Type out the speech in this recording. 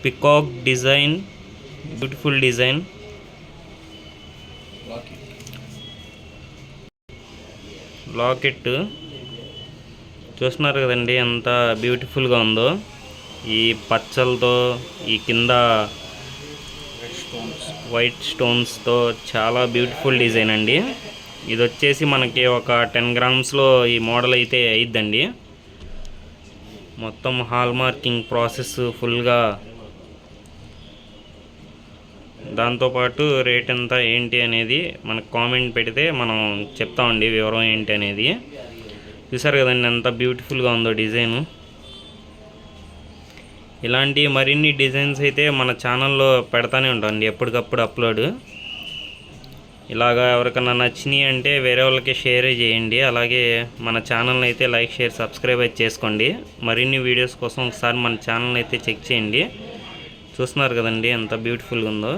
Peacock design, beautiful design. Locket చూస్తున్నారు కదండి ఎంత బ్యూటిఫుల్గా ఉందో. ఈ పచ్చలతో, ఈ కింద వైట్ స్టోన్స్తో చాలా బ్యూటిఫుల్ డిజైన్ అండి. ఇది వచ్చేసి మనకి ఒక 10 గ్రామ్స్లో ఈ మోడల్ అయితే అయిద్దండి. మొత్తం హాల్ మార్కింగ్ ప్రాసెస్ ఫుల్గా. దాంతోపాటు రేట్ ఎంత ఏంటి అనేది మనకు కామెంట్ పెడితే మనం చెప్తామండి వివరం ఏంటి అనేది. చూసారు కదండి ఎంత బ్యూటిఫుల్గా ఉందో డిజైను. ఇలాంటి మరిన్ని డిజైన్స్ అయితే మన ఛానల్లో పెడతానే ఉంటామండి ఎప్పటికప్పుడు అప్లోడ్. ఇలాగా ఎవరికైనా నచ్చినాయి అంటే వేరే వాళ్ళకి షేర్ చేయండి. అలాగే మన ఛానల్ని అయితే లైక్, షేర్, సబ్స్క్రైబ్ అయితే చేసుకోండి. మరిన్ని వీడియోస్ కోసం ఒకసారి మన ఛానల్ని అయితే చెక్ చేయండి. చూస్తున్నారు కదండి ఎంత బ్యూటిఫుల్గా ఉందో.